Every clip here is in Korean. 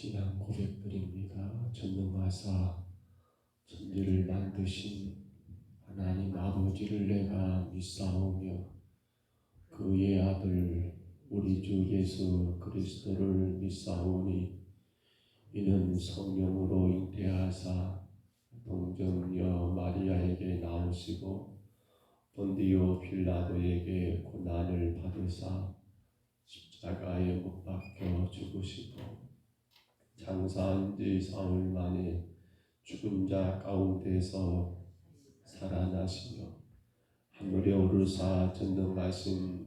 신앙 고백드립니다. 전능하사 천지를 만드신 하나님 아버지를 내가 믿사오며 그의 아들 우리 주 예수 그리스도를 믿사오니 이는 성령으로 잉태하사 동정녀 마리아에게 나오시고 본디오 빌라도에게 고난을 받으사 십자가에 못 박혀 죽으시고 장사한 지 사흘 만에 죽은 자 가운데서 살아나시며 하늘에 오르사 전능하신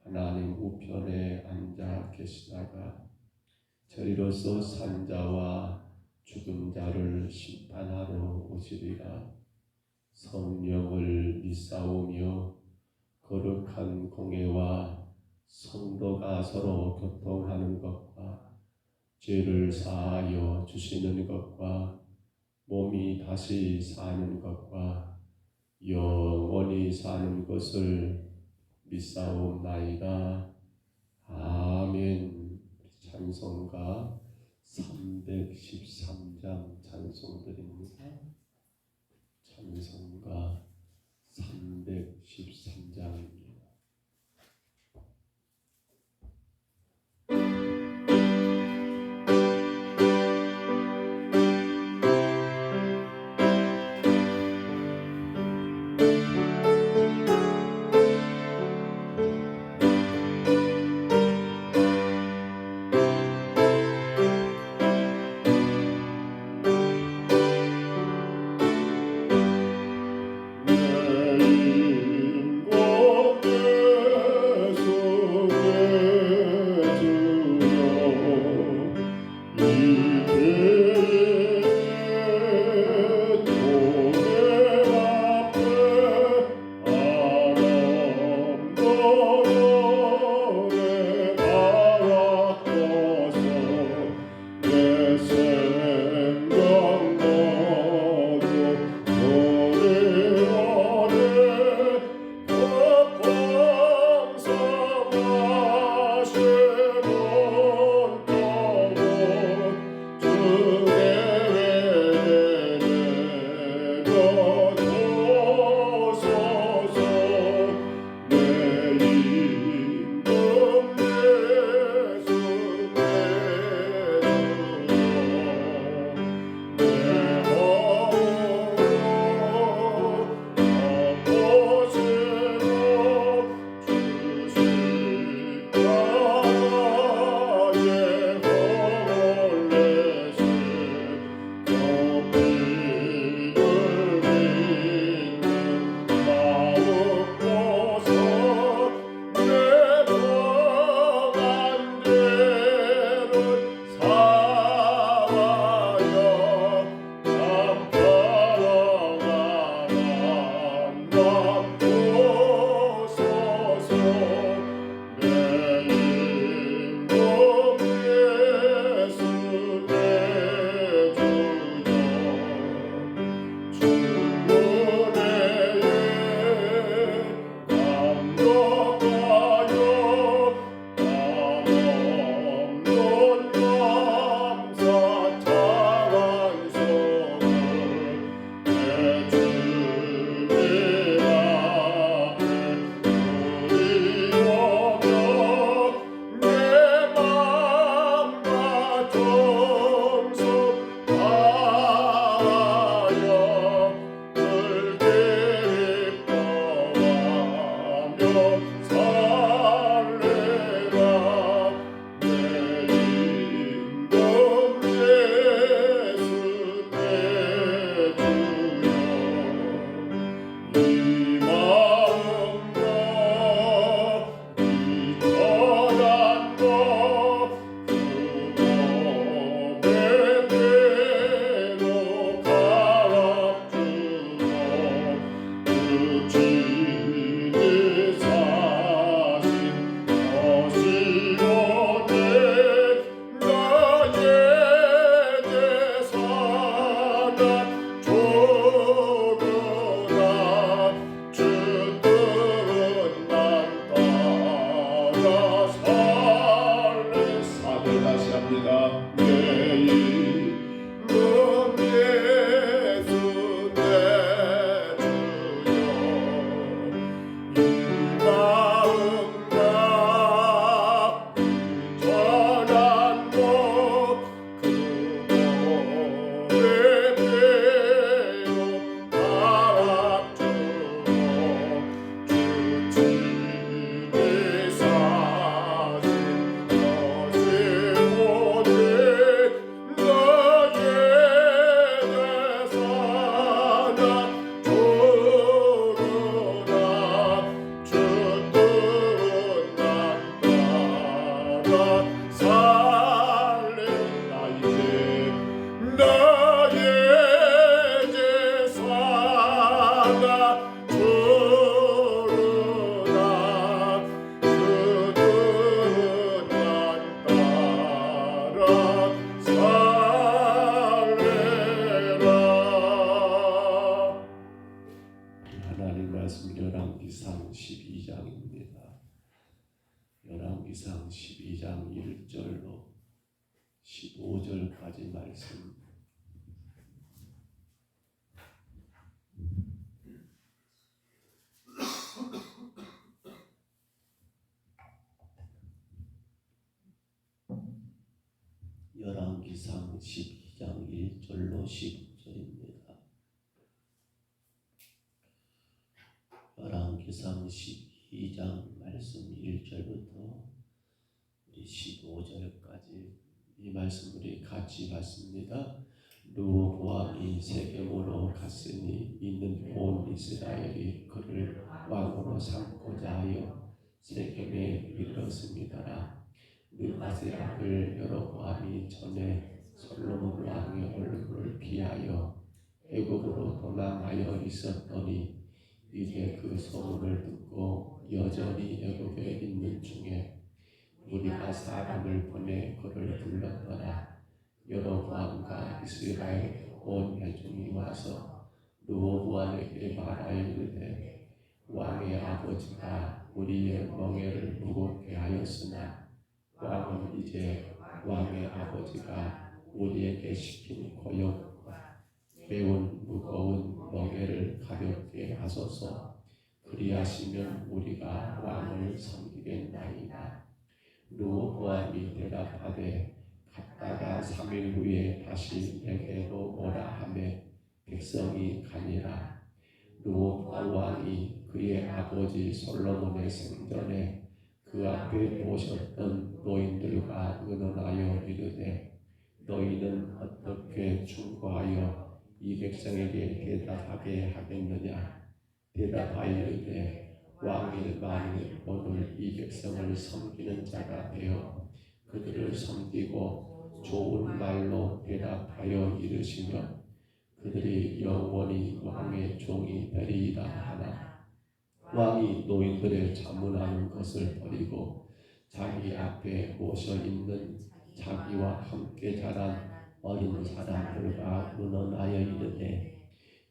하나님 우편에 앉아 계시다가 저리로서 산 자와 죽은 자를 심판하러 오시리라. 성령을 믿사오며 거룩한 공회와 성도가 서로 교통하는 것과 죄를 사하여 주시는 것과 몸이 다시 사는 것과 영원히 사는 것을 믿사옵나이다. 아멘. 찬송가 313장 찬송드립니다. 찬송가 313장입니다. 합니다. 내 하나님 말씀 열왕기상 12장입니다. 열왕기상 12장 1절로 15절까지 말씀. 열왕기상 12장 1절로 15절입니다. 열왕기상 12장 말씀 1절부터 15절까지 이 말씀 우리 같이 봤습니다. 르호보암이 세겜으로 갔으니 이는 온 이스라엘이 그를 왕으로 삼고자 하여 세겜에 이르렀습니다. 느밧의 아들 여로보암이 전에 솔로몬 왕의 얼굴을 피하여 애굽으로 도망하여 있었더니 이제 그 소문을 듣고 여전히 애굽에 있는 중에 우리가 사람을 보내 그를 불렀더라. 여로보암과 이스라엘 온 회중이 와서 르호보암에게 말하이르되 왕의 아버지가 우리의 멍에를 무겁게 하였으나 왕은 이제 왕의 아버지가 우리에게 시킨 고역과 매운 무거운 멍에를 가볍게 하소서. 그리하시면 우리가 왕을 섬기겠나이다. 르호보암이 대답하되 갔다가 3일 후에 다시 내게로 오라 하매 백성이 가니라. 르호보암 왕이 그의 아버지 솔로몬의 생전에 그 앞에 모셨던 노인들과 의논하여 이르되 너희는 어떻게 충고하여 이 백성에게 대답하게 하겠느냐. 대답하이르되 왕의 말이 오늘 이 백성을 섬기는 자가 되어 그들을 섬기고 좋은 말로 대답하여 이르시며 그들이 영원히 왕의 종이 되리이다 하나. 왕이 노인들의 자문하는 것을 버리고 자기 앞에 모셔 있는 자기와 함께 자란 어린 사람들과 의논하여 이르되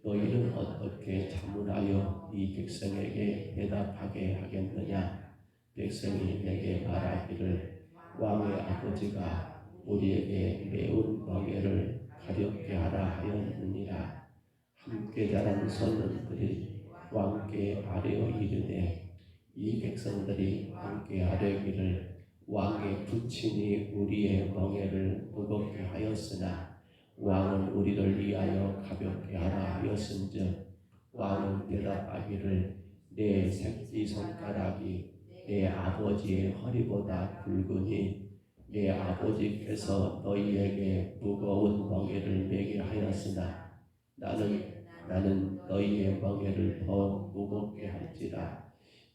너희는 어떻게 자문하여 이 백성에게 대답하게 하겠느냐. 백성이 내게 말하기를 왕의 아버지가 우리에게 매운 멍에를 가볍게 하라 하였느니라. 함께 자란 소년들이 왕께 아뢰어 이르되 이 백성들이 왕께 아뢰기를 왕의 부친이 우리의 멍에를 무겁게 하였으나 왕은 우리를 위하여 가볍게 하라 하였은즉 왕은 대답하기를 내 새끼손가락이 내 아버지의 허리보다 굵으니 내 아버지께서 너희에게 무거운 멍에를 매게 하였으나 나는 너희의 멍에를 더 무겁게 할지라.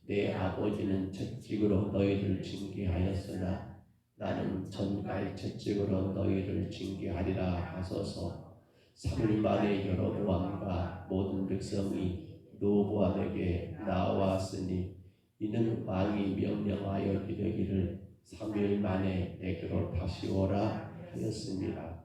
내 아버지는 채찍으로 너희를 징계하였으나 나는 전갈 채찍으로 너희를 징계하리라 하소서. 3일 만에 여로보암과 모든 백성이 르호보암에게 나왔으니 이는 왕이 명령하여 이르기를 3일 만에 내게로 다시 오라 하였습니다.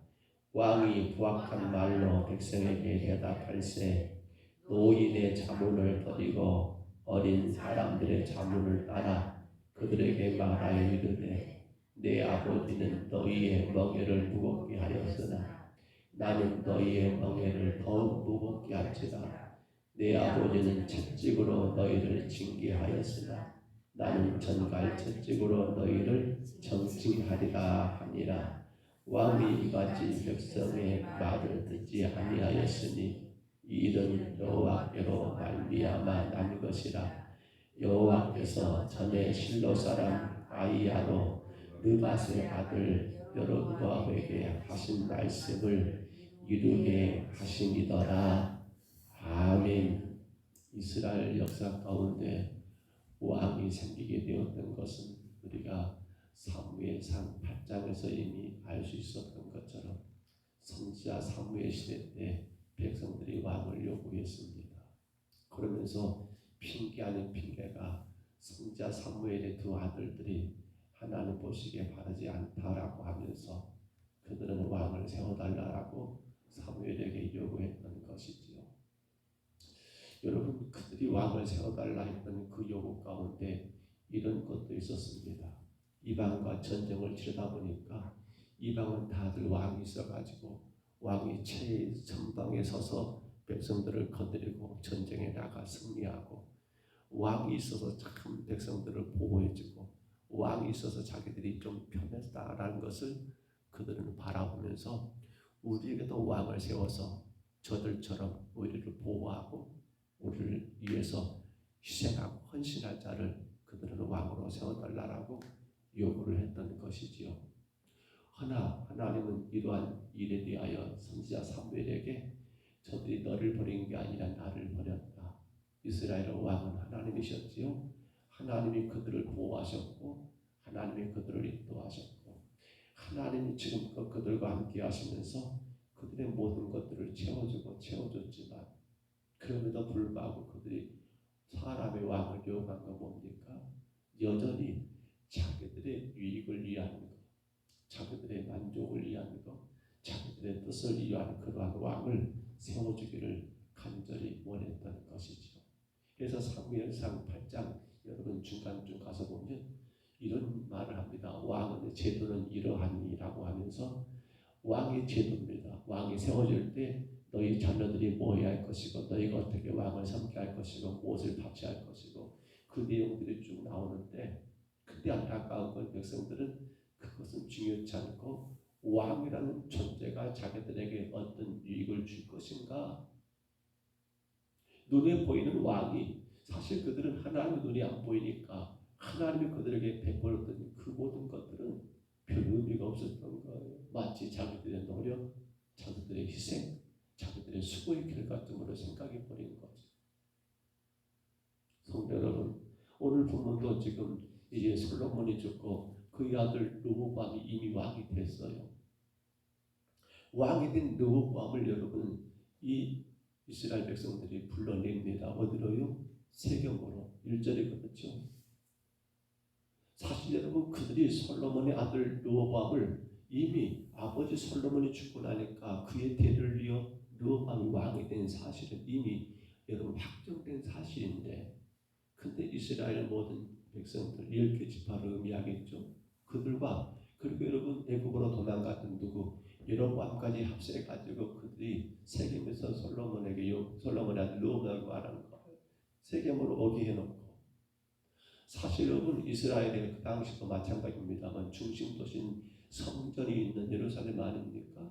왕이 부악한 말로 백성에게 대답할세 노인의 자문을 버리고 어린 사람들의 자문을 따라 그들에게 말하여 이르되 내 아버지는 너희의 멍에를 무겁게 하였으나 나는 너희의 멍에를 더욱 무겁게 할지라. 내 아버지는 채찍으로 너희를 징계하였으나 나는 전갈 채찍으로 너희를 정징하리라 하니라. 왕이 이같이 백성의 말을 듣지 아니하였으니 이 일은 여호와께로 말미암아 난 것이라. 여호와께서 전에 실로 사람 아히야로 느밧의 아들 여로보암에게 하신 말씀을 이루게 하심이더라. 아멘. 이스라엘 역사 가운데 왕이 생기게 되었던 것은 우리가 사무엘상 8장에서 이미 알 수 있었던 것처럼 선지자 사무엘 시대 때 백성들이 왕을 요구했습니다. 그러면서 핑계 아닌 핑계가 선지자 사무엘의 두 아들들이 하나님 보시기에 바르지 않다라고 하면서 그들은 왕을 세워달라고 사무엘에게 요구했던 것이지요. 여러분, 그들이 왕을 세워달라 했던 그 요구 가운데 이런 것도 있었습니다. 이방과 전쟁을 치르다 보니까 이방은 다들 왕이 있어가지고 왕이 최전방에 서서 백성들을 건드리고 전쟁에 나가 승리하고, 왕이 있어서 참 백성들을 보호해주고, 왕이 있어서 자기들이 좀 편했다라는 것을 그들은 바라보면서 우리에게도 왕을 세워서 저들처럼 우리를 보호하고 우리를 위해서 희생하고 헌신할 자를 그들은 왕으로 세워달라고 요구를 했던 것이지요. 허나 하나님은 이러한 일에 대하여 선지자 사무엘에게 저들이 너를 버린 게 아니라 나를 버렸다. 이스라엘의 왕은 하나님이셨지요. 하나님이 그들을 보호하셨고 하나님이 그들을 인도하셨고 하나님이 지금껏 그들과 함께 하시면서 그들의 모든 것들을 채워주고 채워줬지만, 그럼에도 불구하고 그들이 사람의 왕을 요구한 거 뭡니까? 여전히 자기들의 유익을 위한 것, 자기들의 만족을 위한 것, 자기들의 뜻을 위한 그러한 왕을 세워주기를 간절히 원했던 것이죠. 그래서 사무엘상 8장 여러분 중간쯤 가서 보면 이런 말을 합니다. 왕의 제도는 이러하니라고 하면서 왕의 제도입니다. 왕이 세워질 때 너희 자녀들이 뭐 해야 할 것이고, 너희가 어떻게 왕을 섬게 할 것이고, 무엇을 바치할 것이고, 그 내용들이 쭉 나오는데, 그때 안타까운 건 백성들은 그것은 중요치 않고 왕이라는 존재가 자기들에게 어떤 유익을 줄 것인가, 눈에 보이는 왕이, 사실 그들은 하나님의 눈이 안 보이니까 하나님이 그들에게 베풀었던 그 모든 것들은 별 의미가 없었던 거예요. 마치 자기들의 노력, 자기들의 희생, 자기들의 수고의 결과점으로 생각해 버린 거죠. 성도 여러분, 오늘 본문도 지금 이제 솔로몬이 죽고 그의 아들 르호보암이 이미 왕이 됐어요. 왕이 된 르호보암을 여러분, 이 이스라엘 백성들이 불러냅니다. 어디로요? 세겜으로. 1절에 그렇죠. 사실 여러분, 그들이 솔로몬의 아들 르호보암을 이미 아버지 솔로몬이 죽고 나니까 그의 대를 이어 르호보암이 왕이 된 사실은 이미 여러분 확정된 사실인데, 근데 이스라엘 모든 백성들 10개 지파를 의미하겠죠. 그들과, 그리고 여러분 애굽으로 도망갔던 누구 여로보암까지 합세해가지고 그들이 세겜에서 솔로몬의 아들 르호보암을 말하는 거예요. 세겜으로 오게 해놓고, 사실 여러분 이스라엘의 그 당시도 마찬가지입니다만 중심 도시인 성전이 있는 예루살렘 아닙니까?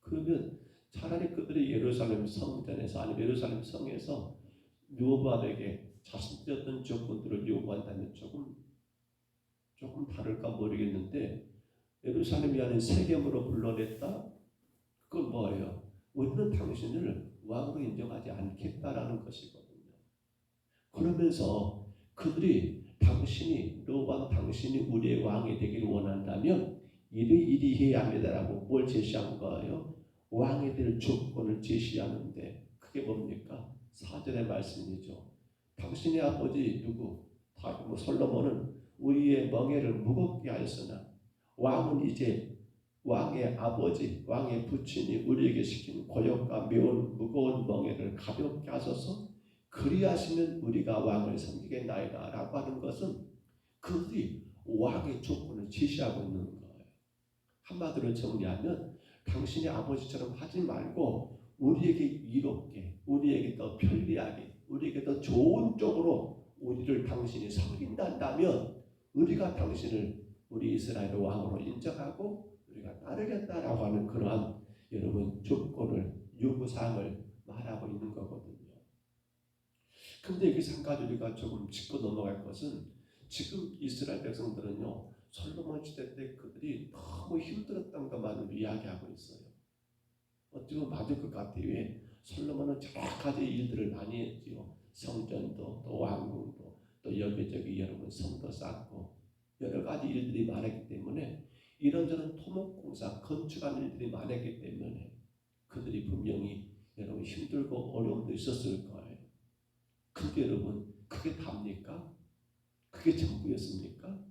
그러면 차라리 그들이 예루살렘 성전에서, 아니면 예루살렘 성에서 르호보암에게 자신들의 어떤 조건들을 요구한다면 조금 다를까 모르겠는데, 예루살렘이 아닌 세겜으로 불러냈다? 그건 뭐예요? 우리는 당신을 왕으로 인정하지 않겠다라는 것이거든요. 그러면서 그들이 르호보암 당신이 우리의 왕이 되기를 원한다면 이리 해야 합니다라고 뭘 제시한 거예요? 왕이 될 조건을 제시하는데, 그게 뭡니까? 4절의 말씀이죠. 당신의 아버지 솔로몬은 우리의 멍에를 무겁게 하였으나 왕은 이제 왕의 아버지, 왕의 부친이 우리에게 시킨 고역과 매운 무거운 멍에를 가볍게 하소서, 그리하시면 우리가 왕을 섬기겠나이다 라고 하는 것은 그들이 왕의 조건을 제시하고 있는 거예요. 한마디로 정리하면 당신의 아버지처럼 하지 말고 우리에게 이롭게, 우리에게 더 편리하게, 우리에게 더 좋은 쪽으로 우리를 당신이 섬긴다면 우리가 당신을 우리 이스라엘의 왕으로 인정하고 우리가 따르겠다라고 하는 그러한 여러분 조건을, 요구사항을 말하고 있는 거거든요. 근데 여기서 한 가지 우리가 조금 짚고 넘어갈 것은, 지금 이스라엘 백성들은요 솔로몬 시대 때 그들이 너무 힘들었던 것만을 이야기하고 있어요. 어찌 보면 맞을 것 같아요. 왜? 솔로몬은 여러 가지 일들을 많이 했지요. 성전도, 또 왕궁도, 또 여기저기 여러분 성도 쌓고 여러 가지 일들이 많았기 때문에, 이런저런 토목공사, 건축하는 일들이 많았기 때문에 그들이 분명히 여러분 힘들고 어려움도 있었을 거예요. 그게 여러분, 그게 답니까? 그게 전부였습니까?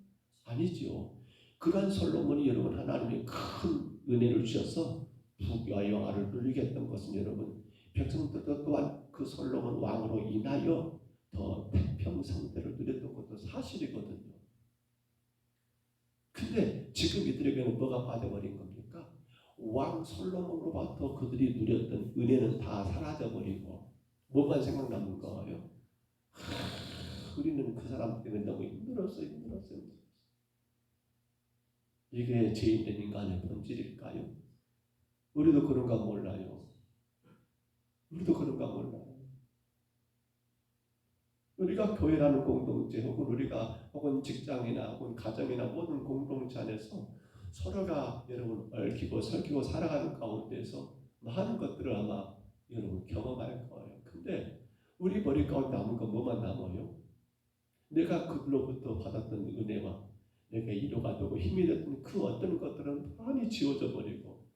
아니죠. 그러한 솔로몬이 여러분 하나님의 큰 은혜를 주셔서 부귀와 영화를 누리게 했던 것은 여러분 백성들도 또한 그 솔로몬 왕으로 인하여 더 태평성대를 누렸던 것도 사실이거든요. 근데 지금 이들에게는 뭐가 빠져버린 겁니까? 왕 솔로몬으로부터 그들이 누렸던 은혜는 다 사라져버리고 뭐만 생각나는 거예요? 우리는 그 사람 때문에 너무 힘들었어. 이게 죄인된 인간의 본질일까요? 우리도 그런가 몰라요. 우리가 교회라는 공동체 혹은 직장이나 혹은 가정이나 모든 공동체 안에서 서로가 여러분 얽히고 설키고 살아가는 가운데서 많은 것들을 아마 여러분 경험할 거예요. 근데 우리 머리 가운데 남은 건 뭐만 남아요? 내가 그들로부터 받았던 은혜와 내가 위로가 되고 힘이 됐던 그 어떤 것들은 많이 지워져 버리고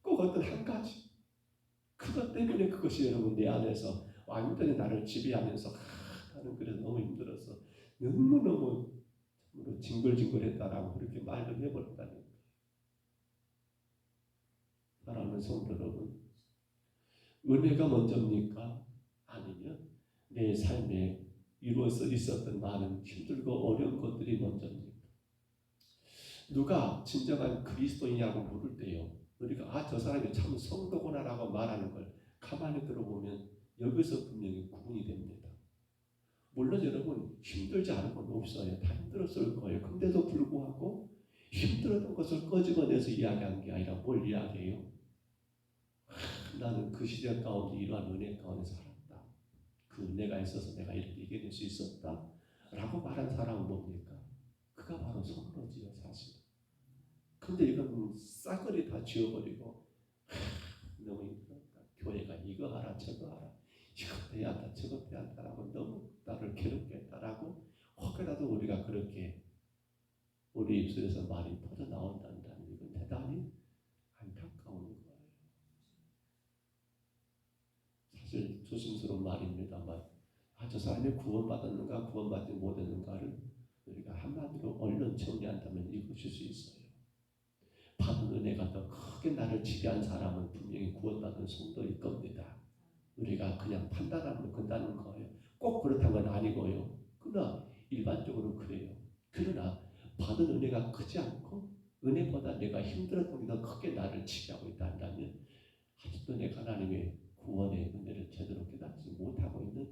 꼭 어떤 한 가지 그것 때문에 그것이 여러분 내 안에서 완전히 나를 지배하면서 나는 그래서 너무 힘들어서 너무너무 징글징글했다라고 그렇게 말을 해버렸다는 거예요. 사랑하는 성도 여러분, 은혜가 먼저입니까? 아니면 내 삶에 이루어져 있었던 많은 힘들고 어려운 것들이 먼저입니까? 누가 진정한 그리스도이냐고 물을 때요, 우리가 저 사람이 참 성도구나라고 말하는 걸 가만히 들어보면 여기서 분명히 구분이 됩니다. 물론 여러분 힘들지 않은 건 없어요. 다 힘들었을 거예요. 근데도 불구하고 힘들었던 것을 끄집어내서 이야기한 게 아니라 뭘 이야기해요? 나는 그 시절 가운데 이러한 은혜 가운데 살았다. 그 은혜가 있어서 내가 이렇게 이겨낼 수 있었다 라고 말한 사람은 뭡니까? 그가 바로 성도지요 사실. 근데 이건 싸그리 다 지워버리고 너무 힘들었다. 교회가 이거 하라 저거 하라 이것 해야 한다 저것 해야 한다라고 너무 나를 괴롭게 했다라고 혹여라도 우리가 그렇게 우리 입술에서 말이 터져나온다는 이건 대단히 안타까운 거예요. 사실 조심스러운 말입니다만 저 사람이 구원받았는가 구원받지 못했는가를 우리가 한마디로 얼른 정리한다면 이것일 수 있어요. 받은 은혜가 더 크게 나를 지배한 사람은 분명히 구원받은 성도일 겁니다. 우리가 그냥 판단하면 된다는 거예요. 꼭 그렇다는 건 아니고요. 그러나 일반적으로 그래요. 그러나 받은 은혜가 크지 않고 은혜보다 내가 힘들었던 게 더 크게 나를 지배하고 있다면 아직도 내가 하나님의 구원의 은혜를 제대로 깨닫지 못하고 있는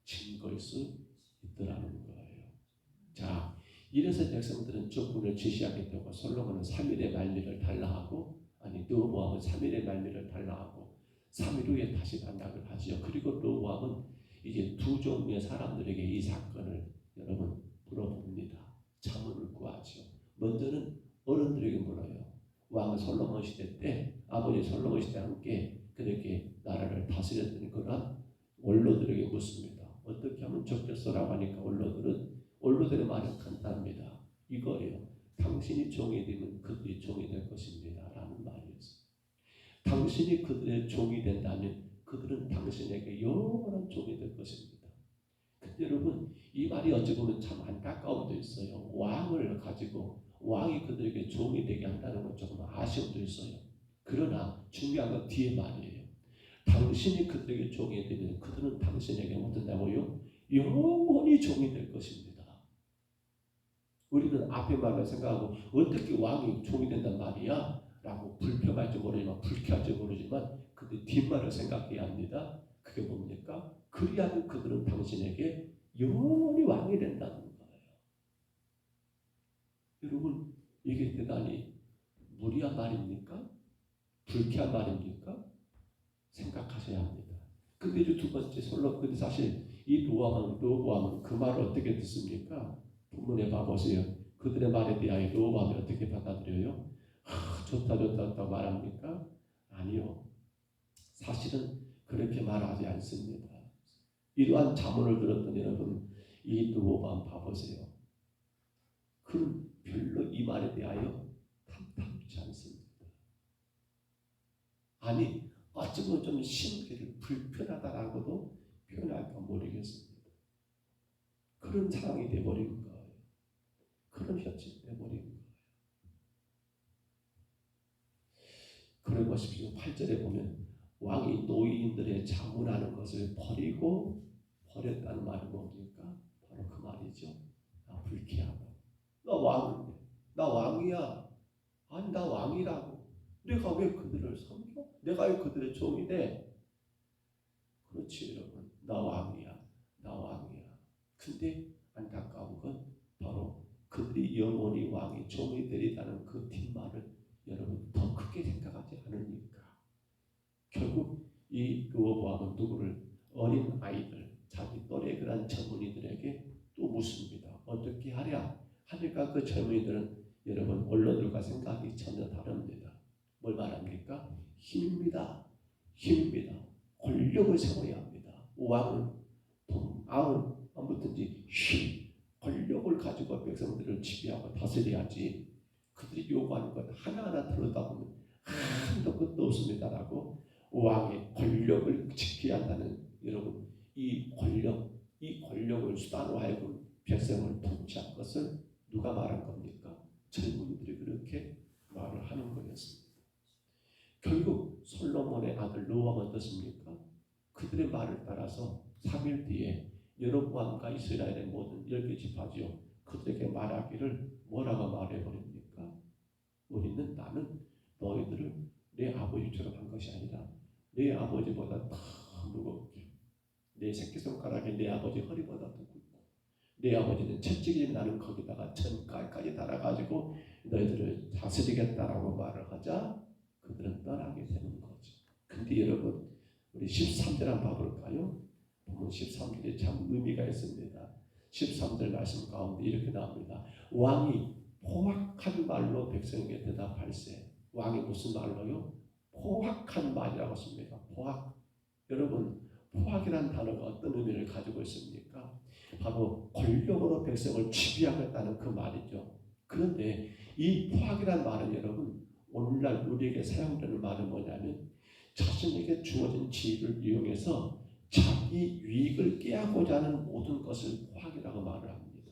증거일 수 있더라는 거예요. 자, 이래서 백성들은 적군을 지시하게 되고 솔로몬은 3일의 말미를 달라하고 르호보암은 3일의 말미를 달라하고 3일 후에 다시 반락을 하지요. 그리고 르호보암은 이제 두 종류의 사람들에게 이 사건을 여러분 물어봅니다. 자문을 구하죠. 먼저는 어른들에게 물어요. 왕은 솔로몬 시대 때 아버지 솔로몬 시대 함께 그렇게 나라를 다스렸던 그런 원로들에게 묻습니다. 어떻게 하면 좋겠어라고 하니까 원로들의 말은 간단합니다. 이거예요. 당신이 종이 되면 그들이 종이 될 것입니다 라는 말이었어요. 당신이 그들의 종이 된다면 그들은 당신에게 영원한 종이 될 것입니다. 근데 여러분 이 말이 어찌 보면 참 안타까움도 있어요. 왕을 가지고 왕이 그들에게 종이 되게 한다는 건 조금 아쉬움도 있어요. 그러나 중요한 건 뒤에 말이에요. 당신이 그들에게 종이 되면 그들은 당신에게 어떤다고요? 영원히 종이 될 것입니다. 우리는 앞에 말을 생각하고 어떻게 왕이 종이 된단 말이야? 라고 불평할지 모르지만 불쾌할지 모르지만 근데 뒷말을 생각해야 합니다. 그게 뭡니까? 그리하면 그들은 당신에게 영원히 왕이 된다는 거예요. 여러분 이게 대단히 무리한 말입니까? 불쾌한 말입니까? 생각하셔야 합니다. 근데 이제 두 번째 근데 사실 이 르호보암은 그 말을 어떻게 듣습니까? 본문에 봐보세요. 그들의 말에 대하여 르호보암이 어떻게 받아들여요? 좋다 말합니까? 아니요. 사실은 그렇게 말하지 않습니다. 이러한 자문을 들었던 여러분 이 르호보암 봐보세요. 그는 별로 이 말에 대하여 탐탁지 않습니다. 아니 어쩌면 좀 심기를 불편하다라고도 표현할까 모르겠습니다. 그런 상황이 되어버린 거예요. 그런 현실이 되어버린 거예요. 그래 보십시오. 8절에 보면 왕이 노인들의 자문하는 것을 버렸다는 말이 뭡니까? 바로 그 말이죠. 나 불쾌하다. 나 왕인데, 나 왕이야. 아니 나 왕이라고. 내가 왜 그들을 섬겨? 내가 왜 그들의 종이 돼? 그렇지 여러분. 나 왕이야. 나 왕이야. 근데 안타까운 건 바로 그들이 영원히 왕이 종이 되리라는 그 뒷말을 여러분 더 크게 생각하지 않으니까 결국 이 르호보암은 누구를 어린 아이들 자기 또래 그런 젊은이들에게 또 묻습니다. 어떻게 하랴? 하니까 그 젊은이들은 여러분 언론들과 생각이 전혀 다릅니다. 뭘 말합니까? 힘입니다. 힘입니다. 권력을 세워야 합니다. 왕은 아무튼지 힘, 권력을 가지고 백성들을 지배하고 다스려야지. 그들이 요구하는 것 하나하나 들여다보면 한도 끝도 없습니다라고 왕의 권력을 지켜야 한다는 여러분 이 권력을 수단으로 하여금 백성을 통치할 것을 누가 말한 겁니까? 젊은이들이 그렇게 말을 하는 거였습니다. 결국 솔로몬의 아들 르호보암은 어떻습니까? 그들의 말을 따라서 3일 뒤에 여로보암과 이스라엘의 모든 10개 지파지요 그들에게 말하기를 뭐라고 말해버립니까? 우리는 나는 너희들을 내 아버지처럼 한 것이 아니라 내 아버지보다 더 무겁게 내 새끼손가락이 내 아버지 허리보다 더 굵고 내 아버지는 채찍이 나는 거기다가 천칼까지 달아가지고 너희들을 다스리겠다라고 말을 하자 그들은 떠나게 되는 거죠. 근데 여러분 우리 13절 한번 봐볼까요? 보면 13절에 참 의미가 있습니다. 13절 말씀 가운데 이렇게 나옵니다. 왕이 포악한 말로 백성에게 대답할세. 왕이 무슨 말로요? 포악한 말이라고 씁니다. 포악. 여러분 포악이라는 단어가 어떤 의미를 가지고 있습니까? 바로 권력으로 백성을 지배하겠다는 그 말이죠. 그런데 이 포악이라는 말은 여러분 오늘날 우리에게 사용되는 말은 뭐냐면 자신에게 주어진 지위를 이용해서 자기 유익을 깨하고자 하는 모든 것을 포악이라고 말을 합니다.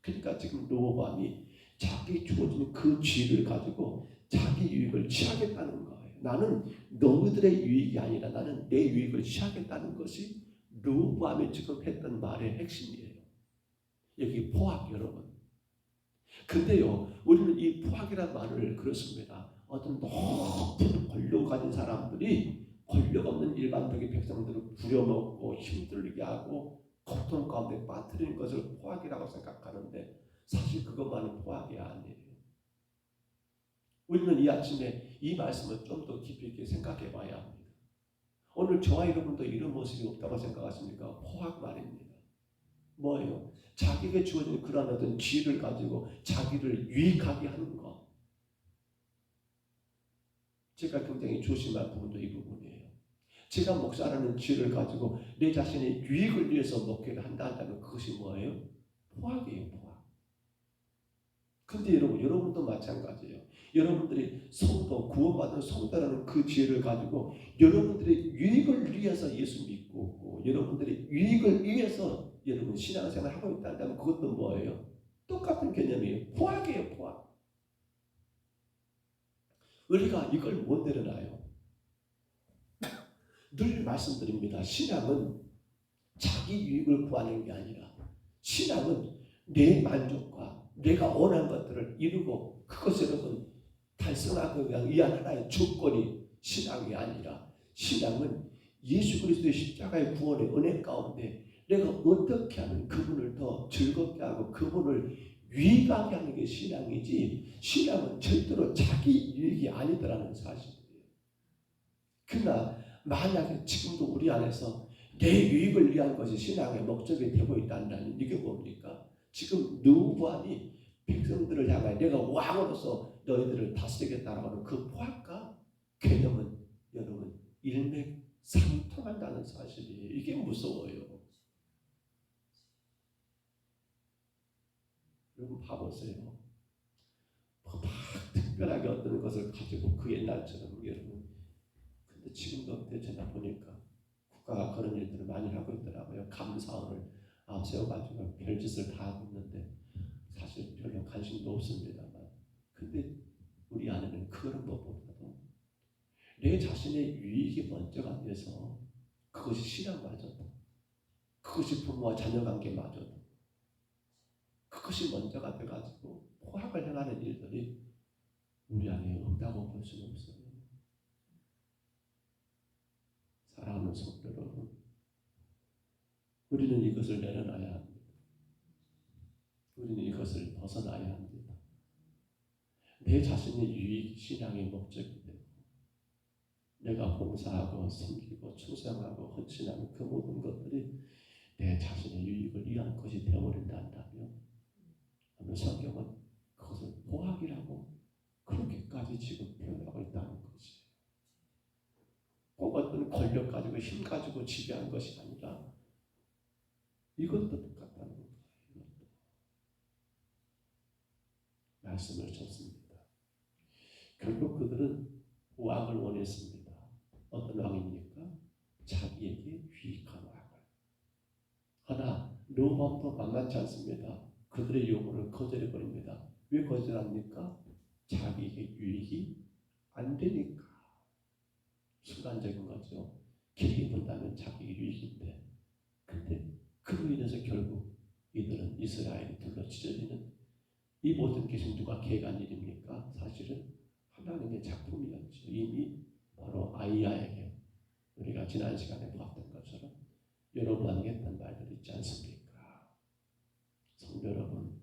그러니까 지금 르호보암이 자기 주어진 그 지위를 가지고 자기 유익을 취하겠다는 거예요. 나는 너희들의 유익이 아니라 나는 내 유익을 취하겠다는 것이 르호보암이 지금 했던 말의 핵심이에요. 여기 포악 여러분. 근데요 우리는 이 포악이라는 말을 그렇습니다. 어떤 높은 권력을 가진 사람들이 권력 없는 일반적인 백성들을 부려먹고 힘들게 하고 고통 가운데 빠뜨리는 것을 포악이라고 생각하는데 사실 그것만은 포악이 아니에요. 우리는 이 아침에 이 말씀을 좀 더 깊이 있게 생각해 봐야 합니다. 오늘 저와 여러분도 이런 모습이 없다고 생각하십니까? 포악 말입니다. 뭐예요? 자기에게 주어진 그런 어떤 지위를 가지고 자기를 유익하게 하는 것. 제가 굉장히 조심할 부분도 이 부분이에요. 제가 목사라는 지위를 가지고 내 자신의 유익을 위해서 목회를 한다면 그것이 뭐예요? 포악이에요. 포악. 근데 여러분도 마찬가지예요. 여러분들이 성도, 구원받은 성도라는 그 지혜를 가지고 여러분들의 유익을 위해서 예수 믿고 여러분들의 유익을 위해서 여러분 신앙생활을 하고 있다면 그것도 뭐예요? 똑같은 개념이에요. 포악이에요. 포악. 우리가 이걸 못 내려놔요. 늘 말씀드립니다. 신앙은 자기 유익을 구하는 게 아니라 신앙은 내 만족과 내가 원하는 것들을 이루고 그것을 여러분 달성하기 위한 하나의 조건이 신앙이 아니라 신앙은 예수 그리스도의 십자가의 구원의 은혜 가운데 내가 어떻게 하면 그분을 더 즐겁게 하고 그분을 유익하게 하는 게 신앙이지 신앙은 절대로 자기 유익이 아니더라는 사실이에요. 그러나 만약에 지금도 우리 안에서 내 유익을 위한 것이 신앙의 목적이 되고 있다는 이게 뭡니까? 지금 르호보암이 백성들을 향하여 내가 왕으로서 너희들을 다스리겠다라고 하는 그 포악과 개념은 여러분 일맥상통한다는 사실이에요. 이게 무서워요. 여러분 봐보세요. 막 특별하게 어떤 것을 가지고 그 옛날처럼 여러분 근데 지금도 대체나 보니까 국가가 그런 일들을 많이 하고 있더라고요. 감사원을 앞세워가지고 별짓을 다 하고 있는데 사실 별로 관심도 없습니다만 근데 우리 안에는 그런 것보다도 내 자신의 유익이 먼저가 돼서 그것이 신앙마저도, 그것이 부모와 자녀 관계마저도 그것이 먼저가 돼가지고 포악을 행하는 일들이 우리 안에 없다고 볼 수는 없어요. 사랑하는 성도 여러분, 우리는 이것을 내려놔야 합니다. 우리는 이것을 벗어나야 합니다. 내 자신의 유익, 신앙의 목적이 되고 내가 봉사하고 섬기고 충성하고 헌신하는 그 모든 것들이 내 자신의 유익을 위한 것이 되어버린다 한다면 오늘 성경은 그것을 포악이라고 그렇게까지 지금 표현하고 있다는 것이에요. 꼭 어떤 권력 가지고 힘 가지고 지배한 것이 아니라 이것도 똑같다는 거예요. 이것도. 말씀을 줬습니다. 결국 그들은 왕을 원했습니다. 어떤 왕입니까? 자기에게 유익한 왕을. 하나 르호보암도 만만치 않습니다. 그들의 요구를 거절해버립니다. 왜 거절합니까? 자기에게 유익이 안 되니까. 순간적인 거죠. 길게 본다면 자기에게 유익인데, 근데 그로 인해서 결국 이들은 이스라엘이 둘러치져지는 이 모든 것이 누가 계획한 일입니까? 사실은 하나님의 작품이었죠. 이미 바로 아이야에게 우리가 지난 시간에 보았던 것처럼 여러분에게 했던 말들 있지 않습니까? 성도 여러분,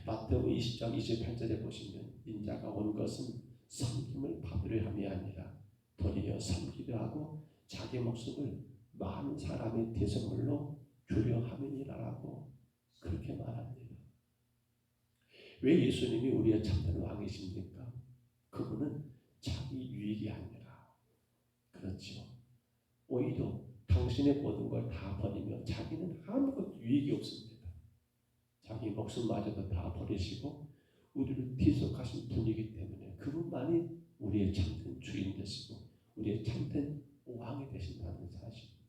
마태복음 20장 28절에 보시면 인자가 온 것은 섬김을 받으려 함이 아니라 도리어 섬기려 하고 자기 목숨을 많은 사람의 대성물로 주려 함이니라라고 그렇게 말합니다. 왜 예수님이 우리의 참된 왕이십니까? 그분은 자기 유익이 아니라, 그렇죠, 오히려 당신의 모든 걸 다 버리며 자기는 아무것도 유익이 없습니다. 자기 목숨마저도 다 버리시고 우리를 뒤속하신 분이기 때문에 그분만이 우리의 참된 주인 되시고 우리의 참된 왕이 되신다는 사실입니다.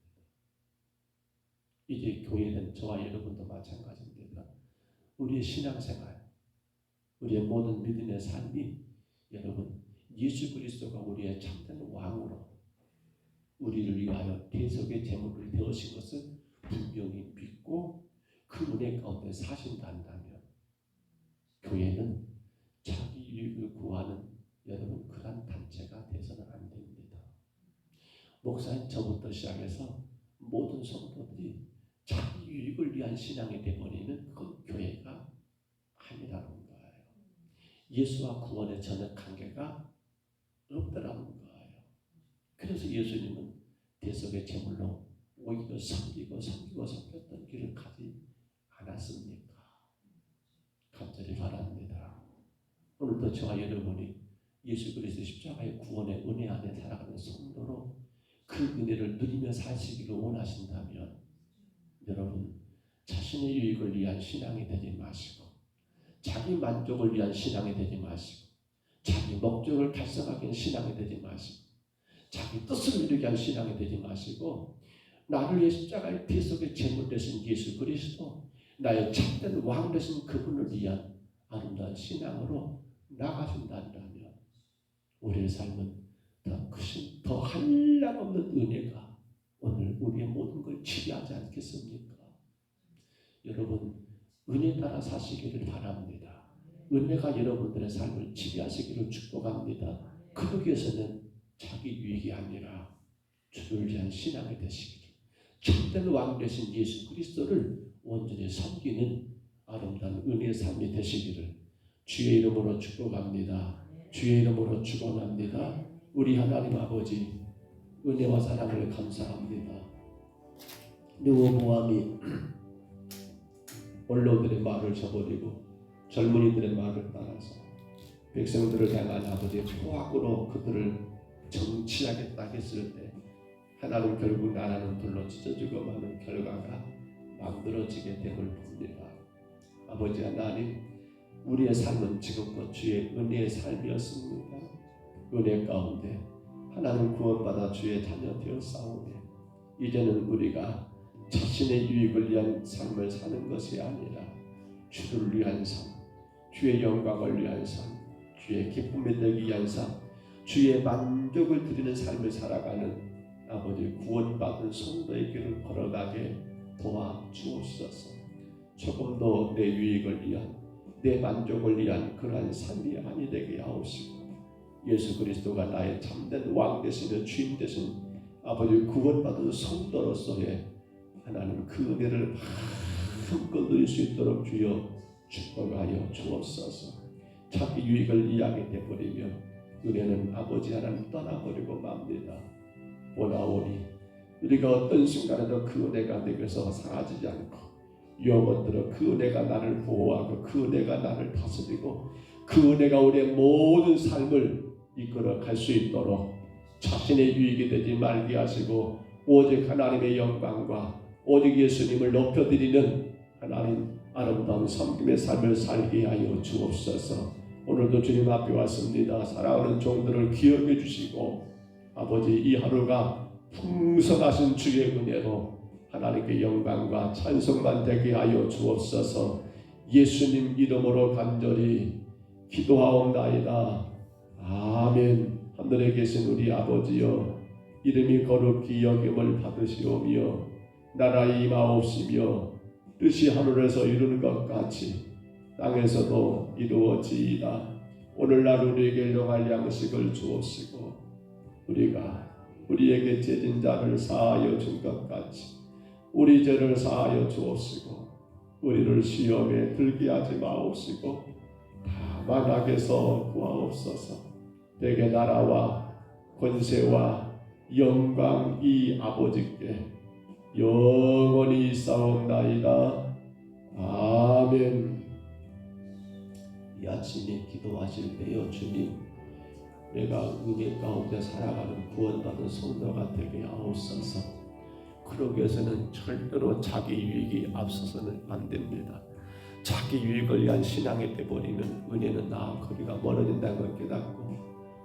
이제 교회는 저와 여러분도 마찬가지입니다. 우리의 신앙생활, 우리의 모든 믿음의 삶이 여러분 예수 그리스도가 우리의 참된 왕으로 우리를 위하여 대속의 제물을 되으신 것을 분명히 믿고 그 은혜 가운데 사신다 한다면 교회는 자기 유익을 구하는 여러분 그런 단체가 돼서는 안 됩니다. 목사님 저부터 시작해서 모든 성도들이 자기 유익을 위한 신앙이 되어버리면 그건 교회가 아니라는 거예요. 예수와 구원의 전혀 관계가 없더라는 거예요. 그래서 예수님은 대속의 제물로 오히려 섬기고 섬겼던 길을 가지 않았습니까? 간절히 바랍니다. 오늘도 저와 여러분이 예수 그리스도 십자가의 구원의 은혜 안에 살아가는 성도로 그 은혜를 누리며 사시기를 원하신다면 여러분 자신의 유익을 위한 신앙이 되지 마시고 자기 만족을 위한 신앙이 되지 마시고 자기 목적을 달성하기 위한 신앙이 되지 마시고 자기 뜻을 이루기 위한 신앙이 되지 마시고 나를 위해 십자가의 피 속에 제물 되신 예수 그리스도 나의 참된 왕 되신 그분을 위한 아름다운 신앙으로 나가신다면 우리의 삶은 더 크신 더 한량없는 은혜가 오늘 우리의 모든 걸 지배하지 않겠습니까? 여러분 은혜 따라 사시기를 바랍니다. 은혜가 여러분들의 삶을 지배하시기를 축복합니다. 그러기 위해서는 자기 유익이 아니라 주를 위한 신앙이 되시기를 참된 왕 되신 예수 그리스도를 온전히 섬기는 아름다운 은혜의 삶이 되시기를 주의 이름으로 축복합니다. 주의 이름으로 축원합니다. 우리 하나님 아버지 은혜와 사랑을 감사합니다. 르호보암이 원로들의 말을 저버리고 젊은이들의 말을 따라서 백성들을 향한 아버지의 포악으로 그들을 정치하겠다 했을 때 하나님 결국 나라는 둘러 찢어지고 마는 결과가 만들어지게 됨을 봅니다. 아버지 하나님 우리의 삶은 지금껏 주의 은혜의 삶이었습니다. 은혜 가운데 하나님 구원받아 주의 자녀 되었사오니 이제는 우리가 자신의 유익을 위한 삶을 사는 것이 아니라 주를 위한 삶, 주의 영광을 위한 삶, 주의 기쁨이 되기 위한 삶, 주의 만족을 드리는 삶을 살아가는 아버지 구원받은 성도의 길을 걸어가게 도와주옵소서. 조금 더 내 유익을 위한, 내 만족을 위한 그러한 삶이 아니 되게 하옵시고, 예수 그리스도가 나의 참된 왕 되시는 주인 되신 아버지 구원받은 성도로서의 하나님 그 은혜를 마음껏 누릴 수 있도록 주여 축복하여 주옵소서. 자기 유익을 이야기 되버리면 은혜는 아버지 하나님 떠나버리고 맙니다. 보나오니 우리가 어떤 순간에도 그 은혜가 내게서 사라지지 않고 영원토록 그 은혜가 나를 보호하고 그 은혜가 나를 다스리고 그 은혜가 우리의 모든 삶을 이끌어 갈 수 있도록 자신의 유익이 되지 말게 하시고 오직 하나님의 영광과 오직 예수님을 높여드리는 하나님 아름다운 섬김의 삶을 살게 하여 주옵소서. 오늘도 주님 앞에 왔습니다. 사랑하는 종들을 기억해 주시고 아버지 이 하루가 풍성하신 주의 은혜로 하나님께 영광과 찬송만 되게 하여 주옵소서. 예수님 이름으로 간절히 기도하옵나이다. 아멘. 하늘에 계신 우리 아버지여, 이름이 거룩히 여김을 받으시오며 나라의 임하옵시며 뜻이 하늘에서 이루는 것 같이 땅에서도 이루어지이다. 오늘날 우리에게 일용할 양식을 주옵시고 우리가 우리에게 죄진 자를 사하여 준 것 같이 우리 죄를 사하여 주옵시고 우리를 시험에 들게 하지 마옵시고 다만 악에서 구하옵소서. 내게 나라와 권세와 영광이 아버지께 영원히 있사옵나이다. 아멘. 이 아침에 기도하실 때요, 주님, 내가 은혜 가운데 살아가는 구원받은 성도가 되게 하옵소서. 그러기 위해서는 절대로 자기 유익이 앞서서는 안 됩니다. 자기 유익을 위한 신앙이 되어버리면 은혜는 나와 거리가 멀어진다는 걸 깨닫고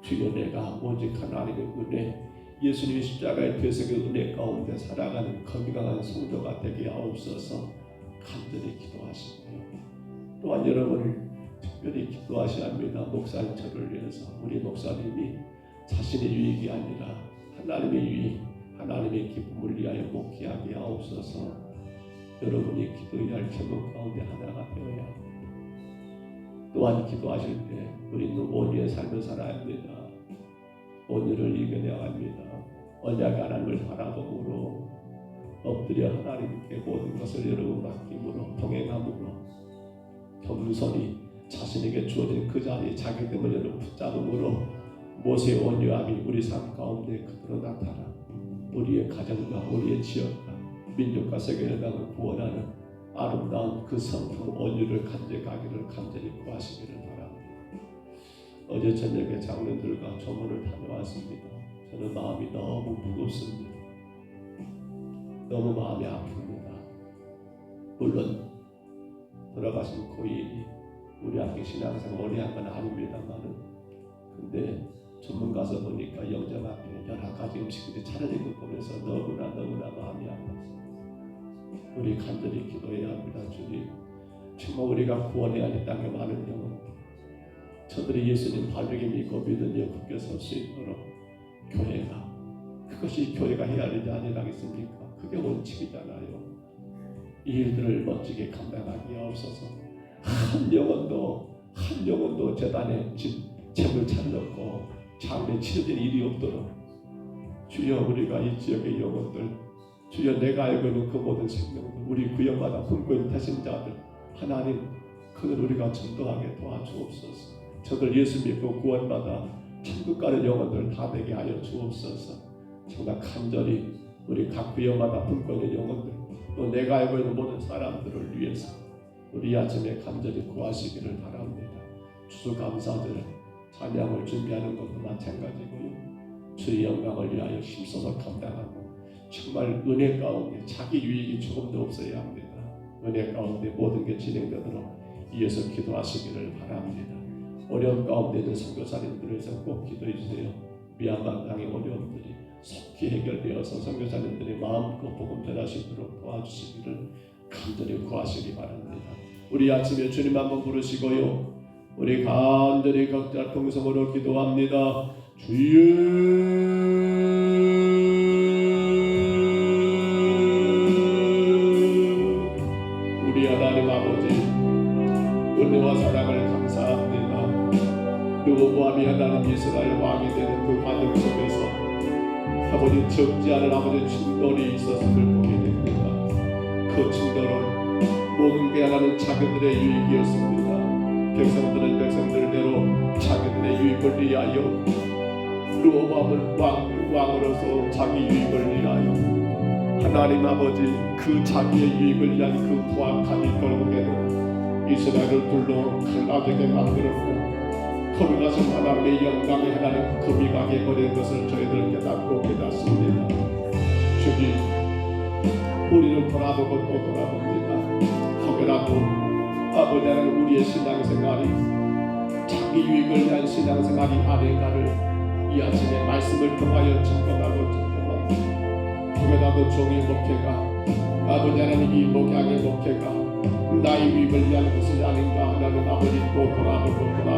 주여 내가 오직 하나님의 은혜, 예수님의 십자가의 대속의 은혜 가운데 살아가는 건강한 성도가 되게 하옵소서. 간절히 기도하시고요. 또한 여러분 특별히 기도하셔야 합니다. 목사님 저를 위해서. 우리 목사님이 자신의 유익이 아니라 하나님의 유익, 하나님의 기쁨을 위하여 목회하게 하옵소서. 여러분이 기도해야 할 제목 가운데 하나가 되어야 합니다. 또한 기도하실 때 우리는 온유의 삶을 살아야 합니다. 온유를 이겨내야 합니다. 언약 하나님을 바라봄으로 엎드려 하나님께 모든 것을 여러분 맡김으로 동행함으로 겸손히 자신에게 주어진 그 자리에 자기됨을 여러분 붙잡음으로 모세의 온유함이 우리 삶 가운데 그대로 나타나 우리의 가정과 우리의 지역과 민족과 세계를 구원하는 아름다운 그 성품 온유를 간직하기를 간절히 구하시기를 바랍니다. 어제 저녁에 장로들과 조문을 다녀왔습니다. 저는 마음이 너무 무겁습니다. 너무 마음이 아픕니다. 물론 돌아가신 고인이 우리 앞에 신앙생활 오래 한 건 아닙니다만은 근데 전문 가서 보니까 영접 앞에 여러 가지 음식들이 차려진 것 보면서 너무나 마음이 아팠어요. 우리 간절히 기도해야 합니다. 주님, 정말 우리가 구원해야 할 땅에 많은 영혼, 저들이 예수님 바르게 믿고 믿은 여 굳게 설 수 있도록 교회가, 그것이 교회가 해야 할 일이 아니라겠습니까? 그게 원칙이잖아요. 이 일들을 멋지게 감당하게 하옵소서. 한 영혼도 재단에 재물 차려놓고 장례 치러진 일이 없도록 주여 우리가 이 지역의 영혼들, 주여 내가 알고 있는 그 모든 생명들, 우리 구역마다 품고 있는 태신자들 하나님 그들 우리가 전도하게 도와주옵소서. 저들 예수 믿고 구원받아 천국 가는 영혼들 다 되게 하여 주옵소서. 정말 간절히 우리 각 구역마다 품고 있는 영혼들 또 내가 알고 있는 모든 사람들을 위해서 우리 아침에 간절히 구하시기를 바랍니다. 추수감사절 찬양을 준비하는 것도 마찬가지고요. 주의 영광을 위하여 힘써서 감당하고 정말 은혜 가운데 자기 유익이 조금도 없어야 합니다. 은혜 가운데 모든 게 진행되도록 이어서 기도하시기를 바랍니다. 어려움 가운데 있는 선교사님들을 위해서 꼭 기도해 주세요. 미얀마 땅의 어려움들이 속히 해결되어서 선교사님들의 마음껏 복음 전할 수 있도록 도와주시기를 간절히 구하시기 바랍니다. 우리 아침에 주님 한번 부르시고요. 우리 간절히 각자 통성으로 기도합니다. 주여 우리 하나님 아버지 은혜와 사랑을 감사합니다. 르호보암이 하나님 이스라엘 왕이 되는 그 과정 속에서 아버지 적지 않은 아버지 충돌이 있었음을 보게 됩니다. 그 충돌은 모든 게 하나는 자기들의 유익이었습니다. 백성들은 백성들대로 자기들의 유익을 위하여 르호보암을 왕으로서 자기 유익을 위하여 하나님 아버지 그 자기의 유익을 위한 그 부악함이 결국에는 이스라엘을 둘러 갈라지게 만들었고 거기 가서 하나님의 영광이 하나님 금이 가게 버린 것을 저희들 깨닫고 깨닫습니다. 주님 우리를 돌아보고 또 돌아봅니다. 혹여라도 아버지 하나님 우리의 신앙생활이 자기 유익을 위한 신앙생활이 아닌가를 이 아침에 말씀을 통하여 점검하고 혹여라도 종의 목회가 아버지 하나님 이 목양의 목회가 나의 유익을 위한 것이 아닌가 하나는 아버지 또 돌아보게 됩니다.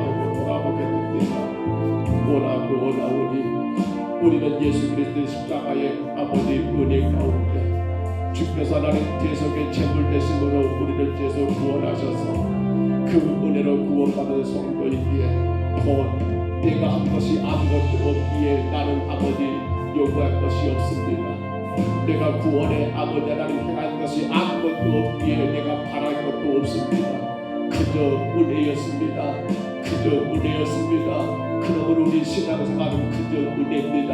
원하오니 우리는 예수 그리스도의 십자가의 아버지 은혜 가운데 주께서 하나님 대속의 제물 되심으로 우리를 계속 구원하셔서 그 은혜로 구원받은 성도이기에 곧 내가 한 것이 아무것도 없기에 나는 아버지 요구할 것이 없습니다. 내가 구원에 아버지 하나님 행한 것이 아무것도 없기에 내가 바랄 것도 없습니다. 그저 은혜였습니다. 그러므로 우리 신앙생활은 그저 은혜입니다.